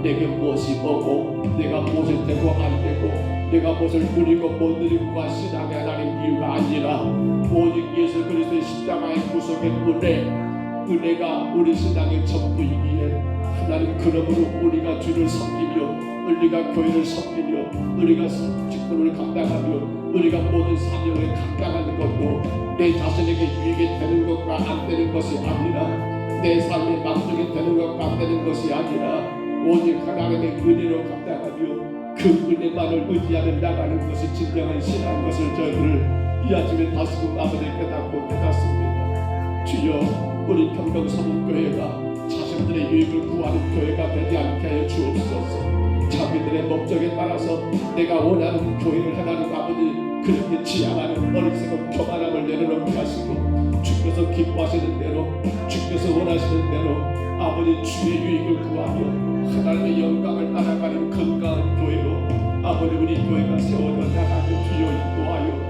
내게 무엇이 오고 내가 무엇을 되고 안 되고 내가 무엇을 누리고 못 누리고가 신앙의 하나님 이유가 아니라 오직 예수 그리스도의 십자가의 구속의 은혜가 우리 신앙의 전부이기에 하나님 그러므로 우리가 주를 섬기며 우리가 교회를 섬기며 우리가 직분을 감당하며 우리가 모든 사명을 감당하는 것도 내 자신에게 유익이 되는 것과 안 되는 것이 아니라 내 삶에 만족이 되는 것과 안 되는 것이 아니라 오직 하나님의 은혜로 감당하며 그 은혜만을 의지하며 나가는 것이 진정한 신앙인 것을 저희들 이 아침에 다시금 아버지 깨닫고 깨닫습니다. 주여 우리 평경서문교회가 자신들의 유익을 구하는 교회가 되지 않게 하여 주옵소서. 자기들의 목적에 따라서 내가 원하는 교회를 하나님 아버지 그렇게 지향하는 어리석은 교만함을 내려놓게 하시고 주께서 기뻐하시는 대로 주께서 원하시는 대로 아버지 주의 유익을 구하며 하나님의 영광을 따라가는 건강한 교회로 아버지 우리 교회가 세워져 나가고 주여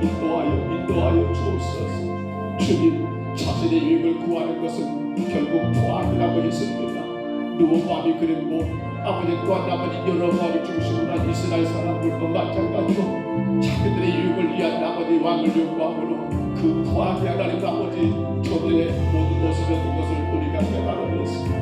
인도하여 주옵소서. 주님 자신의 유익을 구하는 것은 결국 포악이라고 했습니다. 르호보암이 그랬고 아버지 또한 아버지 여로보암이 중심으로 한 이스라엘 사람들도 마찬가지로 자기들의 유익을 위한 아버지 왕을 요구함으로 그 포악의 하나님 아버지 교회의 모든 모습이었던 것을 우리가 깨달아냈습니다.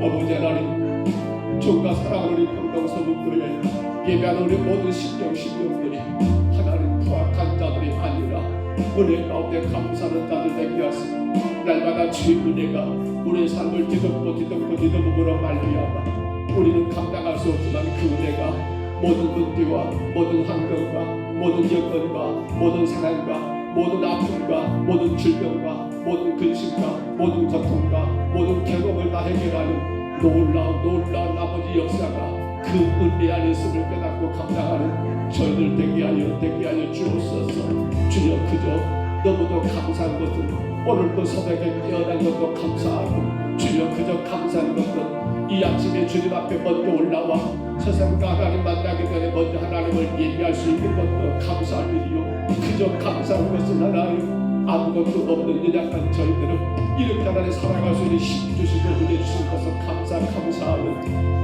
아버지 하나님 종과 사랑하는 우리 평동서북교회 예배하는 우리 모든 심령들이 하나님 포악한 자들이 아니라 은혜 가운데 감사하는 자들 되게 하시고 날마다 주의 은혜가 우리의 삶을 뒤덮음으로 말미암아 우리는 감당할 수 없지만 그 은혜가 모든 문제와 모든 환경과 모든 여건과 모든 상황과 모든 아픔과 모든 질병과 모든 근심과 모든 고통과 모든 괴로움을 다 해결하는 놀라운 아버지 역사가 그 은혜 안에 있음을 깨닫고 감당하는 저희들 되게 하여 주옵소서. 주여 그저 너무도 감사한 것은 오늘도 새벽에 깨어난 것도 감사하고 주여 그저 감사한 것은 이 아침에 주님 앞에 먼저 올라와 세상과 하나님 만나기 전에 먼저 하나님을 얘기할 수 있는 것도 감사할 일이요 그저 감사한 것은 하나님 아무것도 없는 연약한 저희들은 이렇게 하나님 살아갈 수 있는 힘 주시고 은혜 주신 것을 감사하는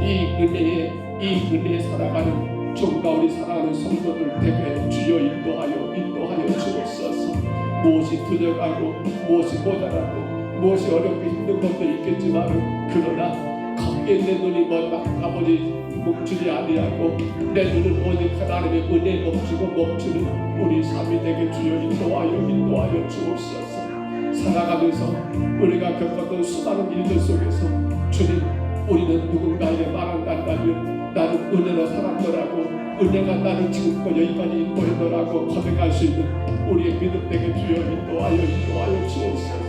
이 은혜에 살아가는 종과 우리 사랑하는 성도들 되게 주여 인도하여 주옵소서. 무엇이 부족하고 무엇이 모자라고 무엇이 어렵고 힘든 것도 있겠지만 그러나 거기에 내 눈이 아버지 멈추지 아니하고 내 눈은 오직 하나님의 은혜에 멈추는 우리 삶이 되게 주여 인도하여 주옵소서. 살아가면서 우리가 겪었던 수많은 일들 속에서 주님 우리는 누군가에게 말한다면 나는 은혜로 살았더라고 은혜가 나를 지금껏 여기까지 인도했더라고 고백할 수 있는 우리의 믿음 되게 주여 인도하여 주옵소서.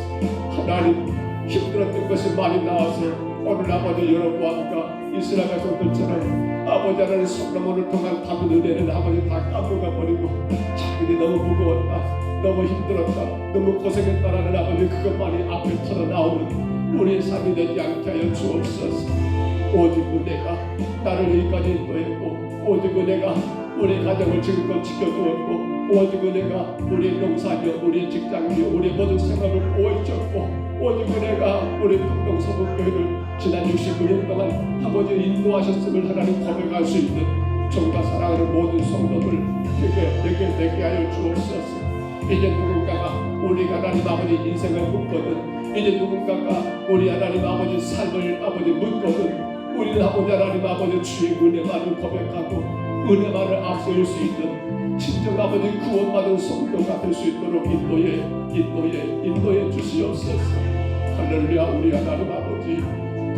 하나님 힘들었던 것이 많이 나와서 오늘 아버지 여러 왕과 이스라엘 백성들처럼 아버지 하나님 솔로몬을 통한 받은 은혜는 아버지 다 까먹어 버리고 자기들이 너무 무거웠다, 너무 힘들었다, 너무 고생했다라는 아버지 그것만이 앞에 터져나오는 우리의 삶이 되지 않게 하여 주옵소서. 오직 은혜가 나를 여기까지 인도했고, 오직 은혜가 우리 가정을 지금껏 지켜주었고, 오직 은혜가 우리의 농사며 우리의 직장이며 우리의 모든 생활을 보호해줬고, 오직 은혜가 우리 평동서북교회를 지난 69년 동안 아버지 인도하셨음을 하나님 고백할 수 있는 정말 사랑하는 모든 성도들 내게 하여 주옵소서. 이제 누군가가 우리 하나님 아버지 인생을 묻거든, 이제 누군가가 우리 하나님 아버지 삶을 아버지 묻거든, 우리는 아버지 하나님 아버지 주의 은혜만을 고백하고 은혜만을 앞세울 수 있는 진정 아버지 구원받은 성도가 될 수 있도록 인도해 주시옵소서. 할렐루야. 우리 하나님 아버지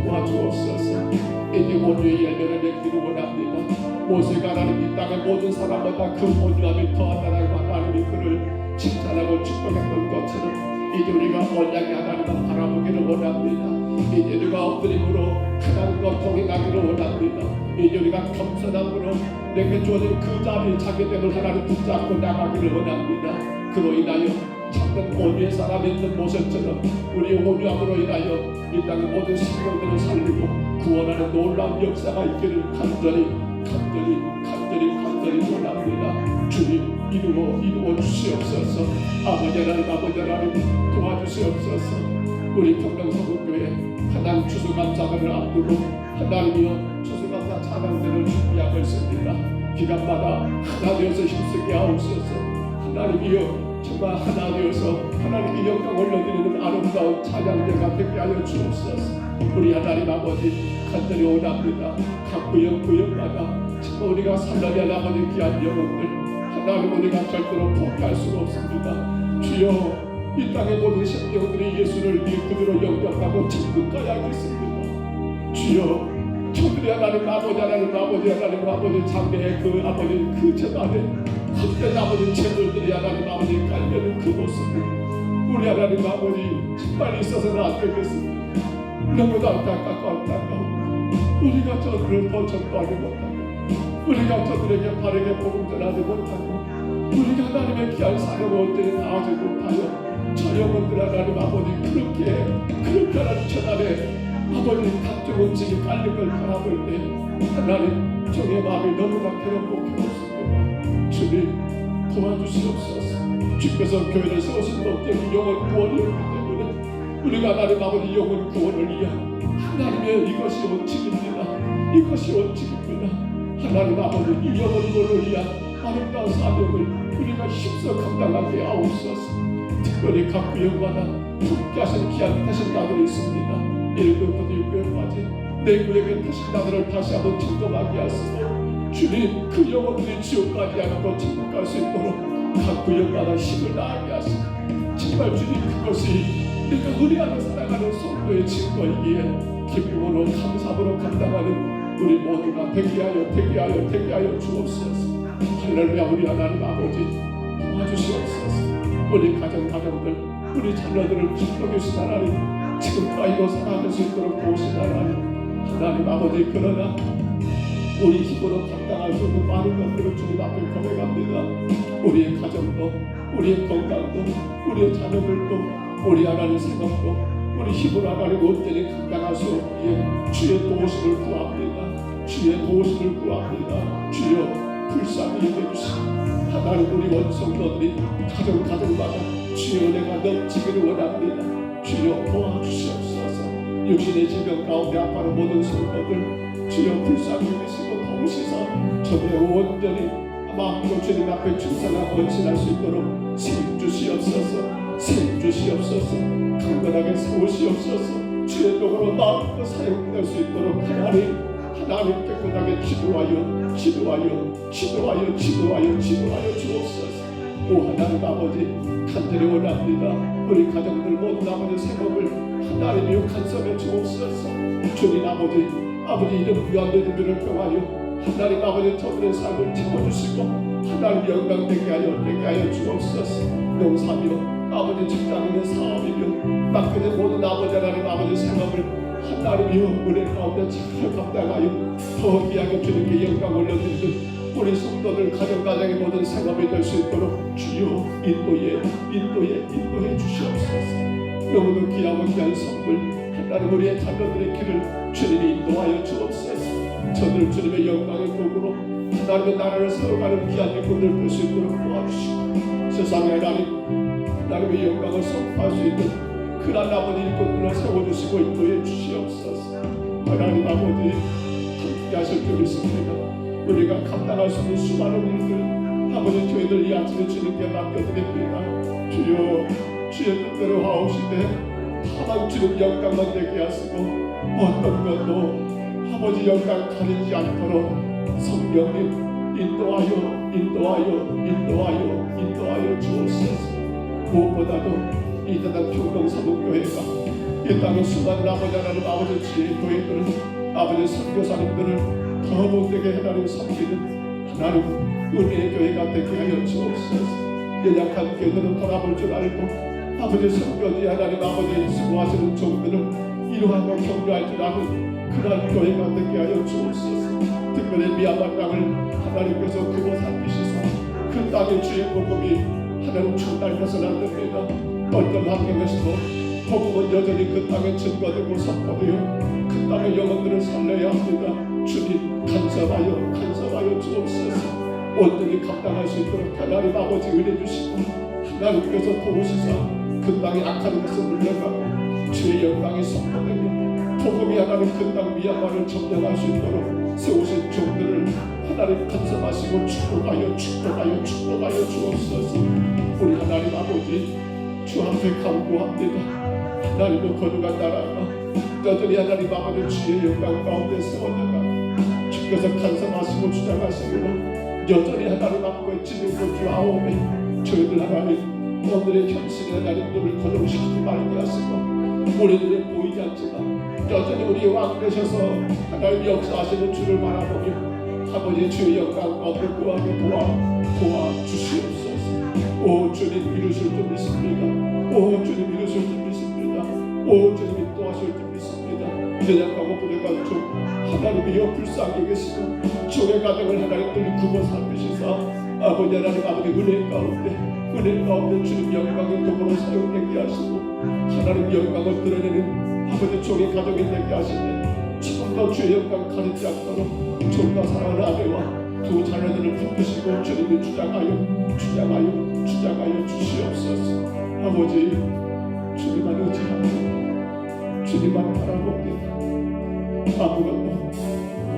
도와주옵소서. 이제 온유의 열매를 맺기를 원합니다. 모세가 하나님 이 땅의 모든 사람마다 그 온유함이 더하다라고 하나님이 그를 칭찬하고 축복했던 것처럼 이제 우리가 언약의 하나님을 바라보기를 원합니다. 이제 우리가 엎드림으로 하나님과 동행하기를 원합니다. 이제 우리가 겸손함으로 내게 주어진 그 자리에 자기됨을 하나님 붙잡고 나가기를 원합니다. 그로 인하여 참된 온유의 사람이 있는 모습처럼 우리의 온유함으로 인하여 이 땅의 모든 생명들을 살리고 구원하는 놀라운 역사가 있기를 간절히 원합니다. 주님 이루어 주시옵소서. 아버지 하나님 도와주시옵소서. 우리 평동서북교회 하나님 추수감사를 앞두고 하나님이여 추수감사 찬양대를 준비하고 있습니다. 기간마다 하나 되어서 힘쓰게 하옵소서. 하나님이여 정말 하나 되어서 하나님께 영광 올려드리는 아름다운 찬양대가 되게 하여 주옵소서. 우리 하나님 아버지 간절히 원합니다. 각 구역마다 정말 우리가 살려야 아버지 귀한 영혼들 하나님 우리가 절대로 포기할 수가 없습니다. 주여 이 땅의 모든 생명들이 예수를 위해 그대로 영접하고 천국 가야겠습니다. 주여 저들이 하나님 아버지 장래의 그 아버지 그 재단에 헛된 아버지 재물들이 하나님 아버지 깔려는 그 모습을 우리 하나님 아버지 정말 있어서는 안 되겠습니다. 너무도 안타까워. 우리가 저들을 더 전도하지 못하고 우리가 저들에게 바르게 복음 전하지 못하고 우리가 하나님의 귀한 사랑을 온전히 다하지 못하여 저 영혼들 하나님 아버지 그렇게 하나님 전안에 아버지 각종 음식이 깔린 걸 바라볼 때 하나님 종의 마음이 너무나 괴롭고 괴롭습니다. 주님 도와주시옵소서. 주께서 교회를 세우신 목적이 영혼 구원이었기 때문에 우리가 하나님 아버지 영혼 구원을 위한 하나님의 이것이 원칙입니다. 하나님 아버지 이 영혼 구원을 위한 아름다운 사명을 우리가 힘써 감당하게 하옵소서. 특별히 각 구역마다 함께하신 귀한 태신자들이 있습니다. 1교부터 6교까지 내 구역의 태신자들을 다시 한번 점검하게 하시고 주님 그 영혼들이 지옥 가지 않고 천국 갈 수 있도록 각 구역마다 힘을 다하게 하시고 정말 주님 그것이 내가 은혜하며 살아가는 성도의 증거이기에 기쁨으로 감사함으로 감당하는 우리 모두가 되게 하여 주옵소서. 할렐루야. 우리 하나님 아버지 도와주시옵소서. 우리 가정들 우리 자녀들을 축복해주신 하나님 지금까지도 살아갈 수 있도록 도우신 하나님 아버지 그러나 우리 힘으로 감당할 수 없는 많은 것들을 주님 앞에 고백합니다. 우리의 가정도 우리의 건강도 우리의 자녀들도 우리 하나님 생각도 우리 힘으로 하나님 온전히 감당할 수 없기에 주의 도우심을 구합니다. 주여 불쌍히 여겨주시고 하나님 우리 원성도들이 가정마다 주의 은혜가 넘치기를 원합니다. 주여 도와주시옵소서. 육신의 질병 가운데 아파하는 모든 성도들 주여 불쌍히 여기시고 도우시서 저들의 온전히 마음으로 주님 앞에 충성하고 헌신할 수 있도록 생 주시옵소서. 강건하게 세우시옵소서. 주의 도구로 마음껏 사용될 수 있도록 하나님 깨끗하게 기도하여 주옵소서. 오 하나님 아버지 간절히 원합니다. 우리 가정들 모든 아버지 생업을 하나님이여 간섭해 주옵소서. 주님 아버지 이름 귀한 너희들을 통하여 하나님 아버지 저들의 삶을 채워주시고 하나님 영광되게 하여 주옵소서. 농사며 아버지 직장인의 사업이며 맡겨진 모든 아버지 하나님 아버지 생업을 하나님이여 은혜 가운데 잘 감당하여 더 귀하게 주님께 영광 올려드리는 우리 성도들 가정가정의 모든 생업이 될 수 있도록 주여 인도해 주시옵소서. 너무도 귀하고 귀한 선물 하나님 우리의 자녀들의 길을 주님이 인도하여 주옵소서. 저들 주님의 영광의 도구로 하나님의 나라를 세워가는 귀한 일꾼들 될 수 있도록 도와주시고 세상에 하나님의 영광을 선포할 수 있는 그런 아버지 일꾼들을 세워주시고 인도해 주시옵소서. 하나님 아버지 함께 하실 줄 믿습니다. 우리가 감당할 수 있는 수많은 일들 아버지 저희들 이 아침에 주님께 맡겨드립니다. 주의 뜻대로 하옵시되 다만 주님 영광만 되게 하시고 어떤 것도 아버지 영광 가리지 않도록 성령님 인도하여 주옵소서. 무엇보다도 이 땅 평동사목교회가 이 땅의 수많은 아버지 하나님 아버지 지혜의 교회들을 아버지 선교사님들을 더 못되게 하나님 섬기는 하나님 은혜의 교회가 되게 하여 주옵소서. 연약한 교회들은 돌아볼 줄 알고 아버지 선교지 하나님 아버지 수고하시는 종들을 이루하고 격려할 줄 아는 그러한 교회가 되게 하여 주옵소서. 특별히 미얀마 땅을 하나님께서 구워 살피시사 그 땅의 주의 복음이 하나님 충만해서는 안 됩니다. 어떤 환경에서도 복음은 여전히 그 땅에 증거되고 선포되어 그 땅의 영혼들을 살려야 합니다. 주님 간섭하여 주옵소서. 온전히 감당할 수 있도록 하나님 아버지 은혜 주시고 하나님께서 도우시사 그 땅의 악한 것을 물려가고 주의 영광이 선포되며 복음이 하나님 그 땅 미얀마를 점령할 수 있도록 세우신 종들을 하나님 간섭하시고 축복하여 주옵소서. 우리 하나님 아버지 주 앞에 간구합니다. 하나님의 거룩한 나라가 여전히 하나님 아버지 주의 영광 가운데 세워져가 주께서 간섭하시고 주장하시기로 여전히 하나님 앞에 지니고 주 아오메 저희들 하나님 오늘의 현실의 하나님 눈을 거듭시키지 말게 하시고 우리들의 보이지 않지만 여전히 우리의 왕 되셔서 하나님 역사하시는 주를 바라보며 아버지 주의 영광 가운데 구하게 도와주시옵소서. 오 주님 이루실 줄 믿습니다. 오 주님 이루실 줄 믿습니다. 오 주님 인도하실 줄 믿습니다. 연약하고 부족한 종 하나님이여 불쌍히 계시고 종의 가정을 하나님들이 구워 살피시사 아버지 하나님 아버지 은혜 가운데 주님 영광의 도구로 사용되게 하시고 하나님 영광을 드러내는 아버지 종의 가정이 되게 하시네. 지금도 주의 영광 가리지 않도록 종과 사랑하는 아내와 두 자녀들을 붙드시고 주님이 주장하여 주시옵소서. 아버지 주님만 의지하고 주님만 바라봅니다. 아무것도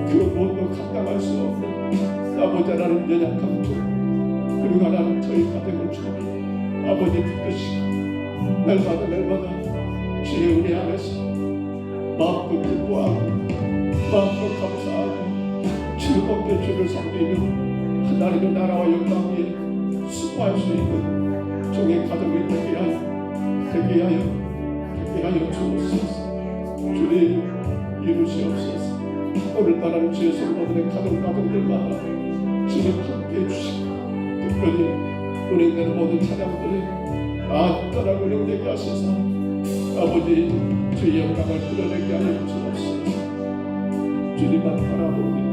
그 무엇도 감당할 수 없는 아버지 하나님 연약한 종 그리고 하나님 저희 가정을 주님 아버지 붙드시고 날마다 주의 은혜 안에서 마음도 기뻐하고 마음도 감사하고 즐겁게 주를 섬기며 하나님의 나라와 영광 위에 수고할 수 있는 종의 가정이 되게 하여 주옵소서. 주님 이루시옵소서. 오늘따라 주의 성도들의 가정들마다 주님 함께해 주시고 특별히 운행되는 모든 찬양들이 안전하고 운행되게 하시사 아버지 주의 영광을 드러내게 하여 주옵소서. 주님만 바라봅니다.